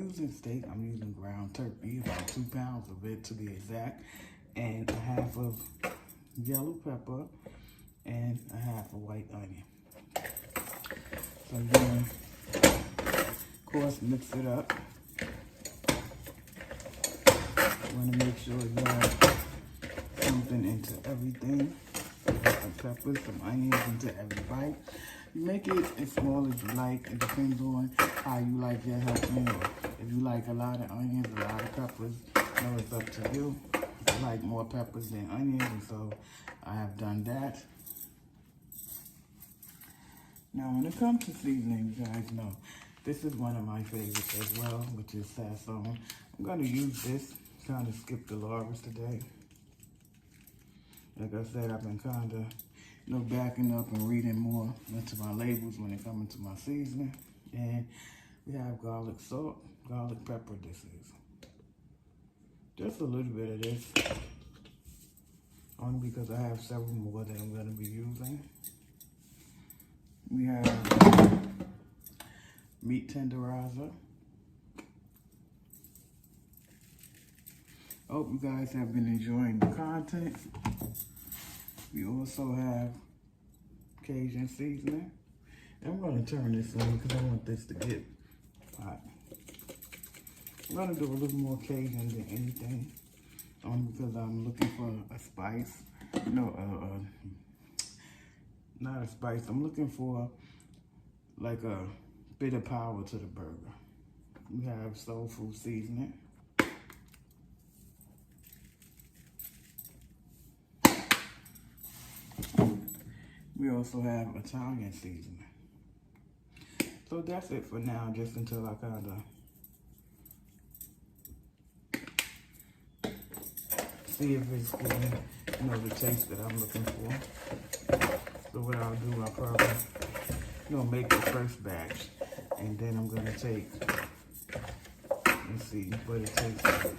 using steak, I'm using ground turkey, about 2 pounds of it to be exact, and a half of yellow pepper and a half of white onion. So then, of course, mix it up. You want to make sure you have something into everything. Some peppers, some onions into every bite. You make it as small as you like. It depends on how you like your helping, or if you like a lot of onions, a lot of peppers. You know, it's up to you. I like more peppers than onions, and so I have done that. Now, when it comes to seasoning, you guys know this is one of my favorites as well, which is sazon. I'm going to use this, kind of skip the Laura's today. Like I said, I've been kind of, backing up and reading more into my labels when it comes to my seasoning. And we have garlic salt, garlic pepper this is. Just a little bit of this, only because I have several more that I'm going to be using. We have meat tenderizer. Hope you guys have been enjoying the content. We also have Cajun seasoning. And I'm going to turn this on because I want this to get hot. I'm going to do a little more Cajun than anything, because I'm looking for a spice. Not a spice. I'm looking for like a bit of power to the burger. We have soul food seasoning. We also have Italian seasoning. So that's it for now, just until I kind of see if it's getting, the taste that I'm looking for. So what I'll do, I'll probably, make the first batch, and then I'm gonna take and see what it tastes like.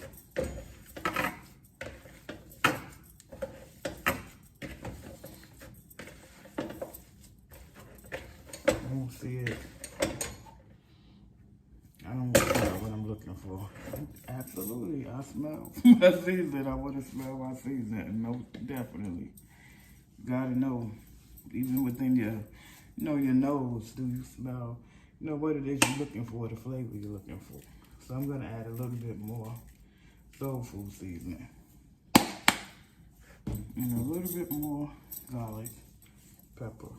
I don't see it. I don't know what I'm looking for. Absolutely, I smell my seasoning. I want to smell my seasoning. No, definitely. You gotta know, even within your, your nose, do you smell, what it is you're looking for, the flavor you're looking for. So I'm gonna add a little bit more soul food seasoning. And a little bit more garlic pepper.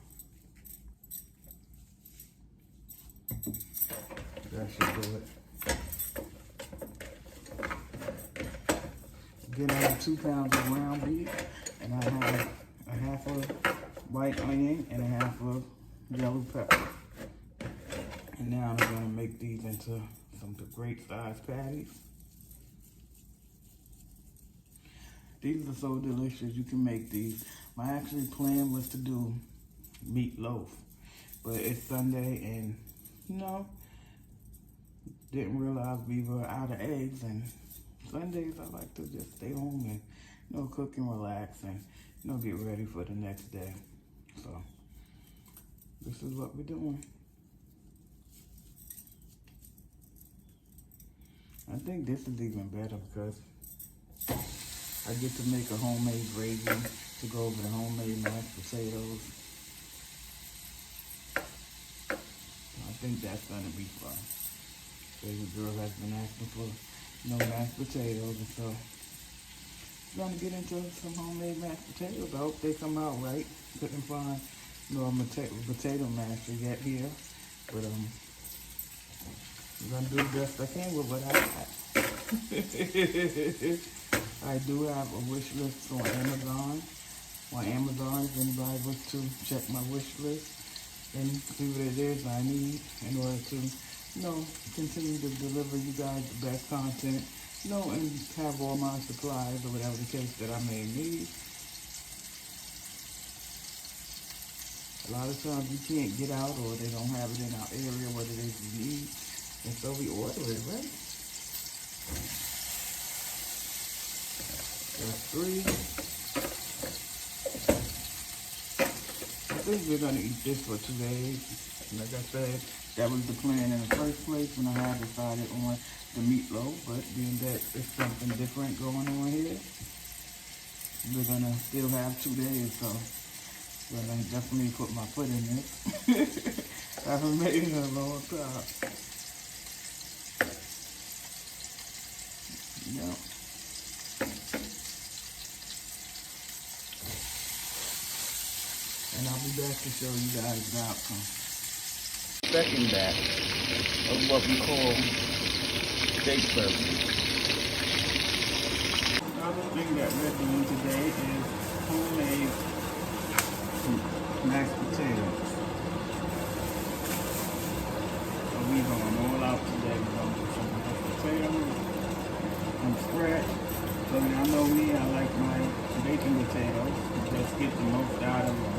That should do it. Again, I have 2 pounds of ground beef, and I have a half of white onion and a half of yellow pepper. And now I'm going to make these into some great sized patties. These are so delicious. You can make these. My actual plan was to do meatloaf, but it's Sunday, and didn't realize we were out of eggs, and Sundays I like to just stay home and cook and relax and get ready for the next day. So this is what we're doing. I think this is even better because I get to make a homemade gravy to go over the homemade mashed potatoes. I think that's gonna be fun. Baby girl has been asking for mashed potatoes, and so I'm gonna get into some homemade mashed potatoes. I hope they come out right. Couldn't find a potato masher yet here, but I'm gonna do the best I can with what I got. I do have a wish list on Amazon. On Amazon, if anybody wants to check my wish list and see what it is I need in order to continue to deliver you guys the best content, and have all my supplies or whatever the case that I may need. A lot of times you can't get out, or they don't have it in our area what it is you need, and so we order it, right? That's 3. I think we're gonna eat this for 2 days. Like I said, that was the plan in the first place when I had decided on the meatloaf, but being that it's something different going on here, we're gonna still have 2 days, so I'm gonna definitely put my foot in this. I haven't made it in a long time. Yeah. And I'll be back to show you guys the outcome. Second batch of what we call steak service. The other thing that we're doing today is homemade mashed potatoes. So we're going all out today. We're going to do some mashed potatoes from scratch. So y'all know me, I like my bacon potatoes. Just get the most out of them.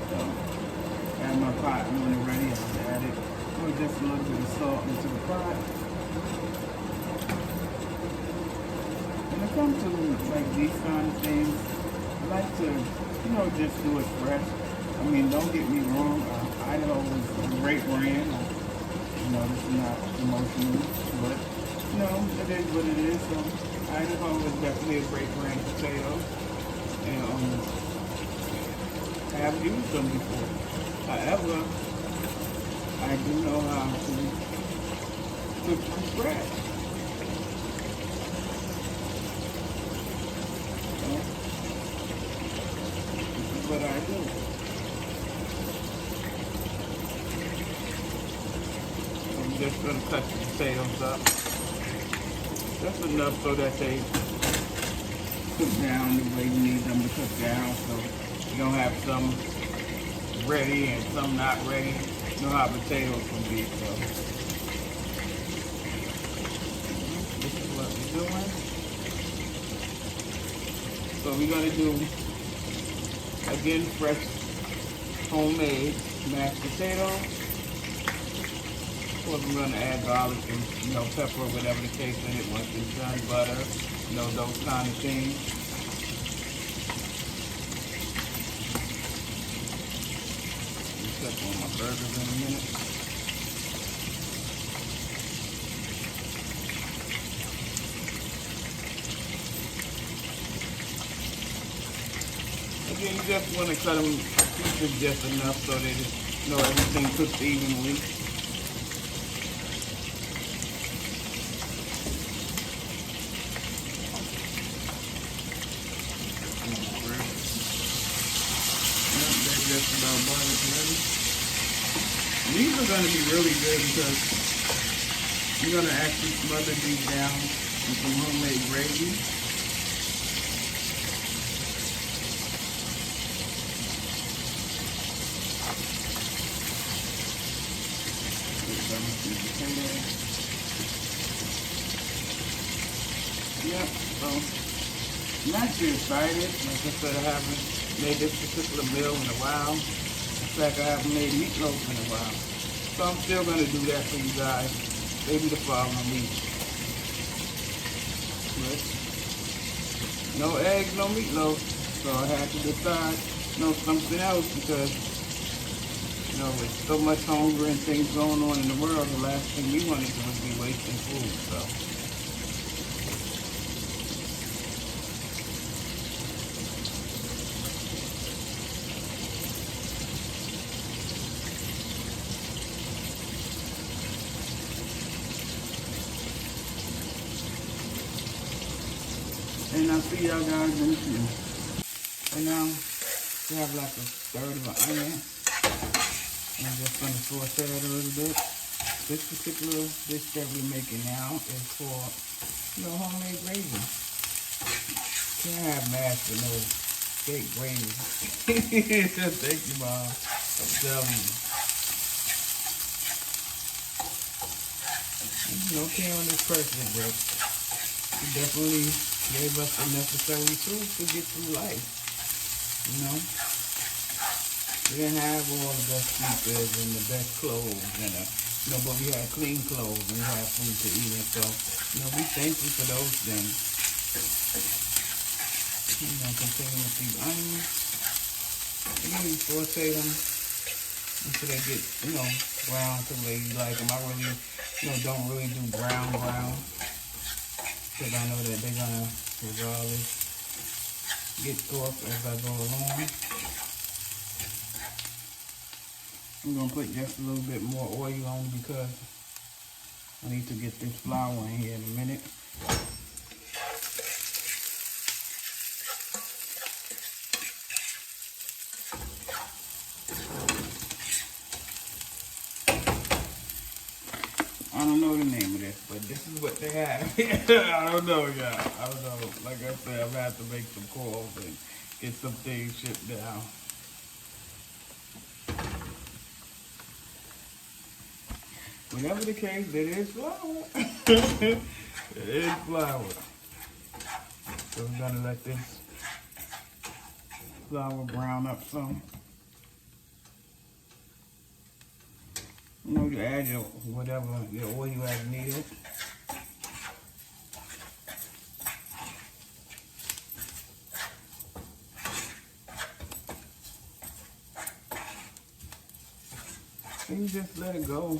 So, I have my pot when it's ready. I'll add it. Put just a little bit of salt into the pot. When it comes to like these kind of things, I like to, just do it fresh. I mean, don't get me wrong. Idaho is a great brand. This is not emotional, but it is what it is. So Idaho is definitely a great brand of potatoes, and I have used them before. However, I do know how to cook from scratch. So, this is what I do. I'm just going to cut the potatoes up. Just enough so that they cook down the way you need them to cook down. So you don't have some ready and some not ready. You know how potatoes can be. So this is what we're doing. So we're going to do, again, fresh homemade mashed potatoes. Of course, we're going to add garlic and, pepper, whatever the case in it, once it's done, butter, those kind of things. I'll check on my burgers in a minute. Again, you just want to cut them pieces just enough so that everything cooks evenly. Just about bought ready. These are going to be really good because you're going to actually smother these down in some homemade gravy. Yep, so I'm actually excited. Like I said, I haven't made this particular meal in a while. In fact, I haven't made meatloaf in a while. So I'm still going to do that for you guys. Maybe the following week. But no eggs, no meatloaf. So I had to decide, something else because, with so much hunger and things going on in the world, the last thing we want to do is be wasting food. So. And I'll see y'all guys in a few. And now, we have like a third of an onion. And I'm just going to saute it a little bit. This particular dish that we're making now is for, homemade gravy. Can't have mashed with no steak gravy. Thank you, Mom. I'm telling you. No killing is perfect, bro. You definitely gave us the necessary tools to get through life. We didn't have all the best sneakers and the best clothes, but we had clean clothes and we had food to eat, and so, be thankful for those things. Continue with these onions. Again, you saute them until they get, brown to the way you like them. I really don't really do brown, because I know that they're gonna regardless get soft as I go along. I'm gonna put just a little bit more oil on because I need to get this flour in here in a minute. I don't know the name of this, but this is what they have. I don't know, y'all. I don't know. Like I said, I'm gonna have to make some calls and get some things shipped down. Whatever the case, it is flour. It is flour. So we're gonna let this flour brown up some. You know, you add your whatever your oil as needed. And you just let it go.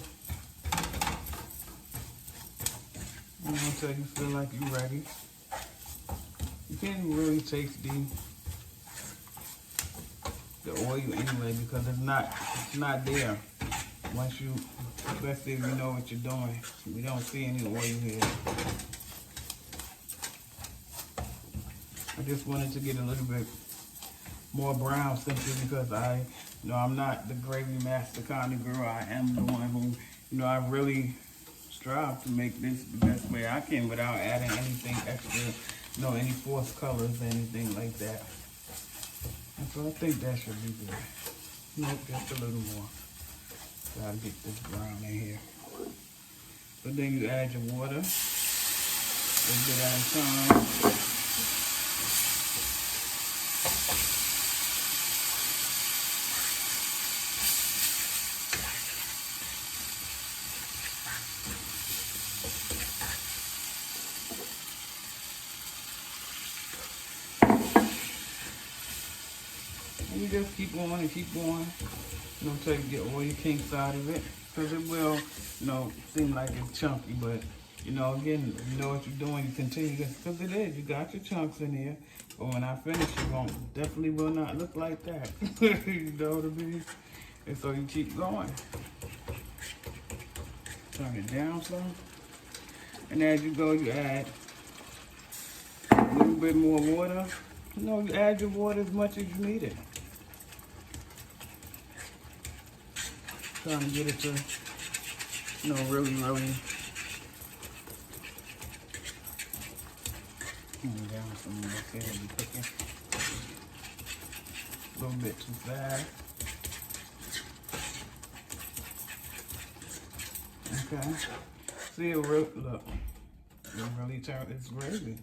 Until you feel like you're ready. You can't even really taste the oil anyway because it's not there. Once you, especially if you know what you're doing, we don't see any oil here. I just wanted to get a little bit more brown simply because I'm not the gravy master kind of girl. I am the one who, I really strive to make this the best way I can without adding anything extra, any forced colors, anything like that. And so I think that should be good. Nope, just a little more. Gotta get this brown in here. But then you add your water, a little bit at a time. And you just keep going and keep going. Until you get oil kinks out of it. Because it will, seem like it's chunky. But, again, if you know what you're doing, you continue. Because it is. You got your chunks in here. But when I finish, it definitely will not look like that. You know what I mean? And so you keep going. Turn it down some. And as you go, you add a little bit more water. You add your water as much as you need it. Trying to get it to, really down some more. See how you cooking. A little bit too fast. Okay. See it look. It really turned. It's gravy.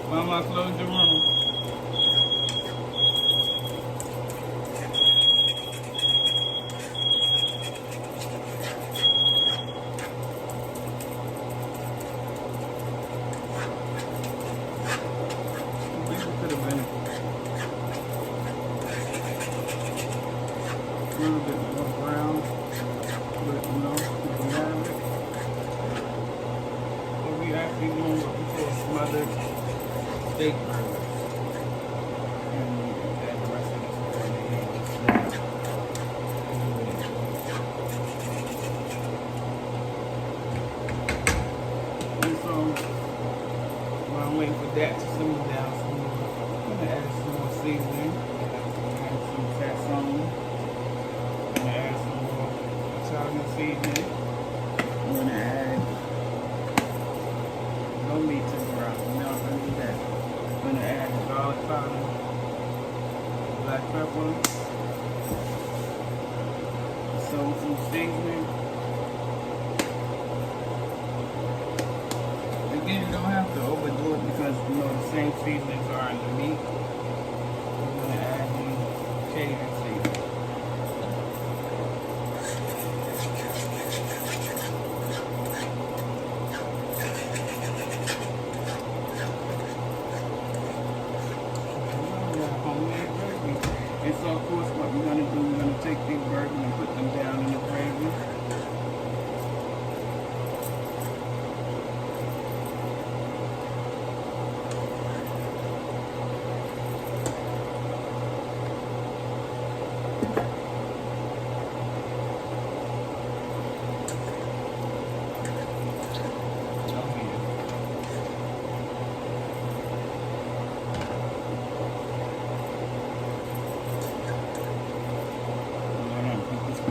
Mama, close your room. A little bit more brown, but if we have it. But we actually doing what we call smothered steak burger. And we add the rest of this in here. And so waiting for that to simmer down some more. I'm gonna add some more seasoning. Add some sazon. I'm gonna add some more Italian seasoning. I'm gonna add no meat to the broth. I'm not gonna do that. I'm gonna add the garlic powder, black pepper, soul food seasoning. Again, you don't have to overdo it because you know the same seasonings are in the meat. I'm gonna add the Cajun seasoning. And so, of course, what we're going to do, we're going to take these burgers and put them down in the gravy.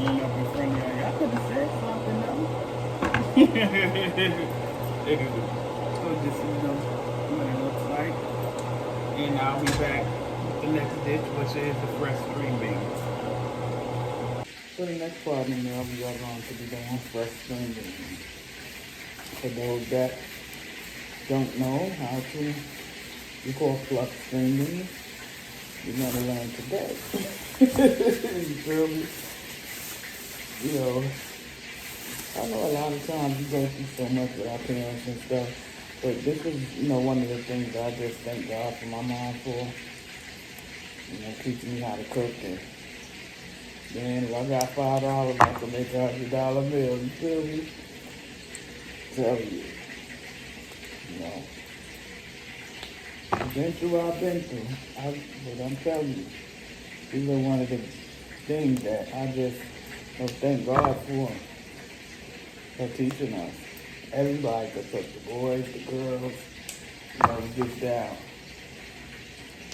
Up in front of y'all. Y'all could have said something though. So just what it looks like. And I'll be back with the next dish, which is the fresh green beans. So the next part of the meal, we are going to be doing fresh green beans. For those that don't know how to record plucked green beans, you're going to learn today. You feel me? You know, I know a lot of times we go through so much with our parents and stuff, but this is, you know, one of the things I just thank God for my mom for, you know, teaching me how to cook. And then if I got $5, I can make $100 meal, you feel me? Tell you, you know, I've been through what I've been through, but I'm telling you, these are one of the things that I just, so thank God for teaching us. Everybody could cook, the boys, the girls, you know, get down.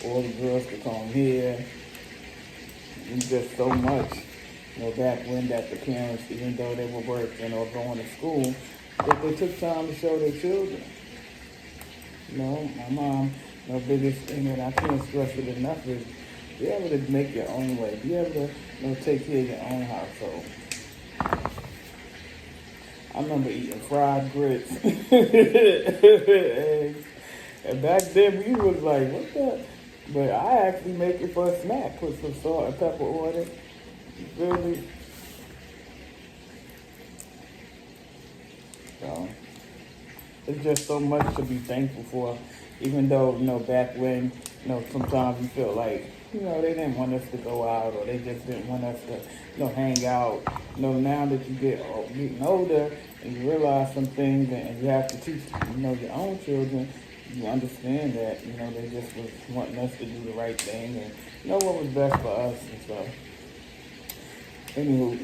All the girls could come here. And just so much, you know, back when that the parents, even though they were working or going to school, that they took time to show their children. You know, my mom, the biggest thing that I can't stress it enough is be able to make your own way. Be able to, you know, take care of your own household. I remember eating fried grits. And back then we was like, what the? But I actually make it for a snack. Put some salt and pepper on it. Really. So, it's just so much to be thankful for. Even though, you know, back when, you know, sometimes we felt like, you know, they didn't want us to go out or they just didn't want us to, you know, hang out. You know, now that you getting older and you realize some things and you have to teach, you know, your own children, you understand that, you know, they just was wanting us to do the right thing and know what was best for us and stuff. Anywho,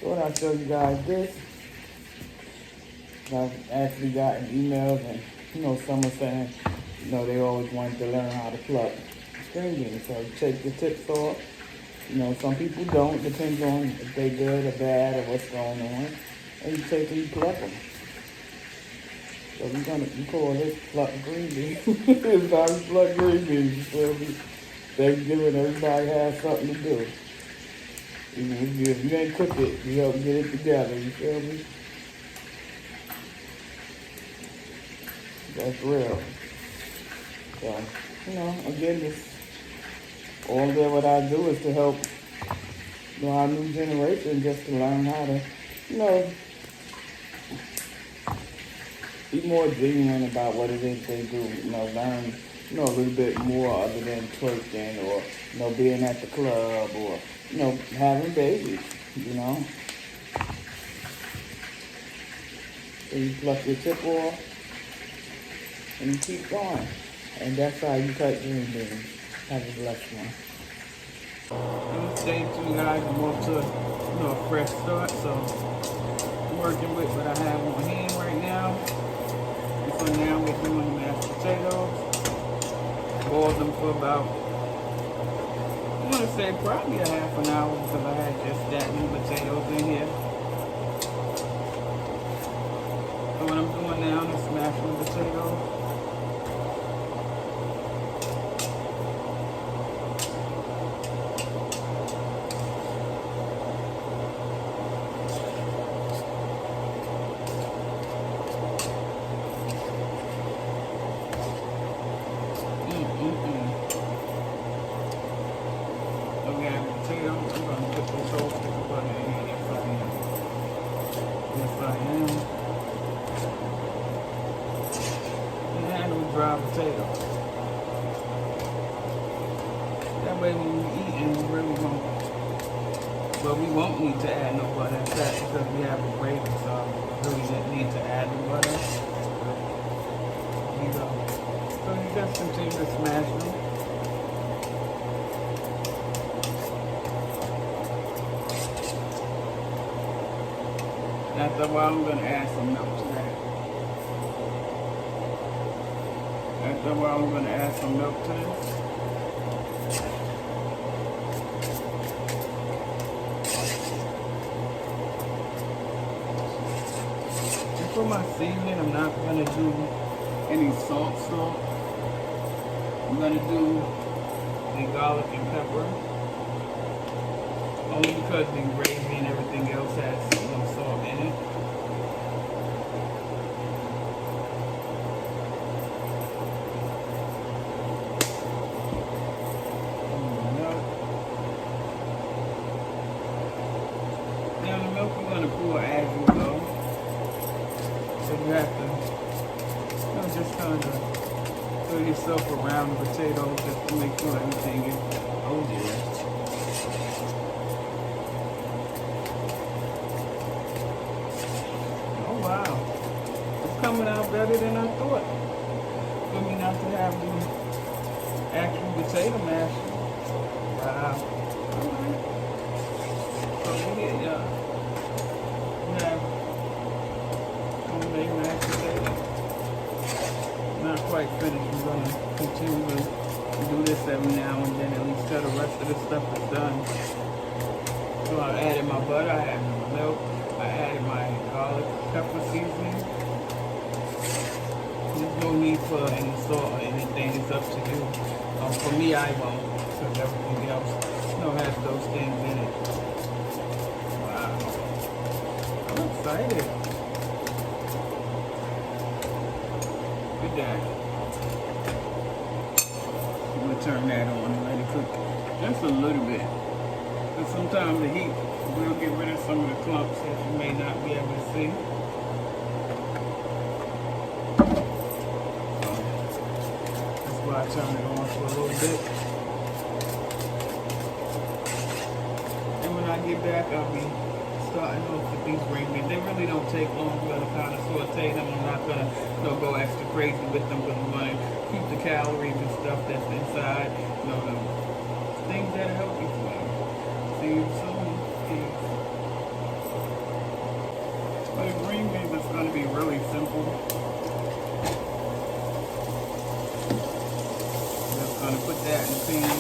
so when I show you guys this, I've actually gotten emails and, you know, some are saying, you know, they always wanted to learn how to pluck string beans. So you take the tips off. You know, some people don't, depends on if they're good or bad or what's going on. And you take and you pluck them. So we call this pluck green beans. It's how we pluck green beans, you feel me? Thanksgiving, everybody has something to do. Even if you ain't cook it, you help get it together, you feel me? That's real. So, you know, again, this all that what I do is to help, you know, our new generation just to learn how to, you know, be more genuine about what it is they do. You know, learn, you know, a little bit more other than twerking or, you know, being at the club or, you know, having babies, you know. So you pluck your tip off and you keep going. And that's how you cut green beans. Have a blessed one. Stay tuned, guys. I'm off to, you know, a fresh start. So I'm working with what I have on hand right now. And so So now we're doing the mashed potatoes. Boil them for about, I want to say probably a half an hour because I had just that many potatoes in here. So what I'm doing now is smashing the potatoes. Dry potatoes. That way when we eat and we really won't, well, we won't need to add no butter and fat because we have a gravy, so we really didn't need to add the butter. You know. So you just continue to smash them. After a while, I'm going to add some milk to that. After a while, I'm going to add some milk to this. And for my seasoning, I'm not going to do any salt. I'm going to do the garlic and pepper. Only because the gravy and everything else has some salt in it. Now the milk we're going to pour as you go. So you have to just kind of throw yourself around the potatoes just to make sure everything is, oh dear. Wow, it's coming out better than I thought. For me not to have the actual potato mash. Wow. Alright. So here, y'all. We have homemade mashed potatoes. Not quite finished. We're going to continue to do this every now and then, at least till the rest of the stuff is done. So I added my butter, I added my milk. I added my garlic pepper seasoning. There's no need for any salt or anything. It's up to you. For me, I won't, because everything else has those things in it. Wow. I'm excited. Look at that. I'm going to turn that on and let it cook just a little bit. Because sometimes the heat will get rid of some of the clumps that you may not be able to see. That's why I turn it on for a little bit. And when I get back, I'll be starting off with these green beans. They really don't take long. We're going to kind of saute them. I'm not going to go extra crazy with them because we want to keep the calories and stuff that's inside. The things that are healthy for you. See, but the green beans is going to be really simple. Just going to put that in the pan. A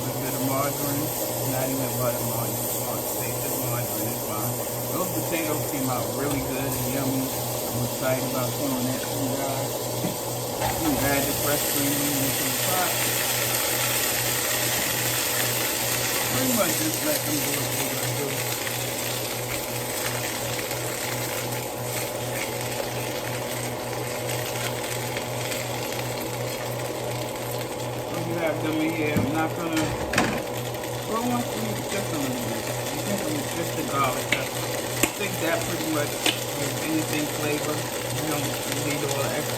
little bit of margarine. Not even butter, margarine. Just margarine is fine. Those potatoes came out really good and yummy. I'm excited about showing that to you guys. You add the fresh green beans into the pot. Pretty much just let them do what they're going to do. So you have them in here. I'm not going to, well, I want to use just a little bit. Just the garlic pepper. I think that pretty much gives anything flavor. You don't need all the extra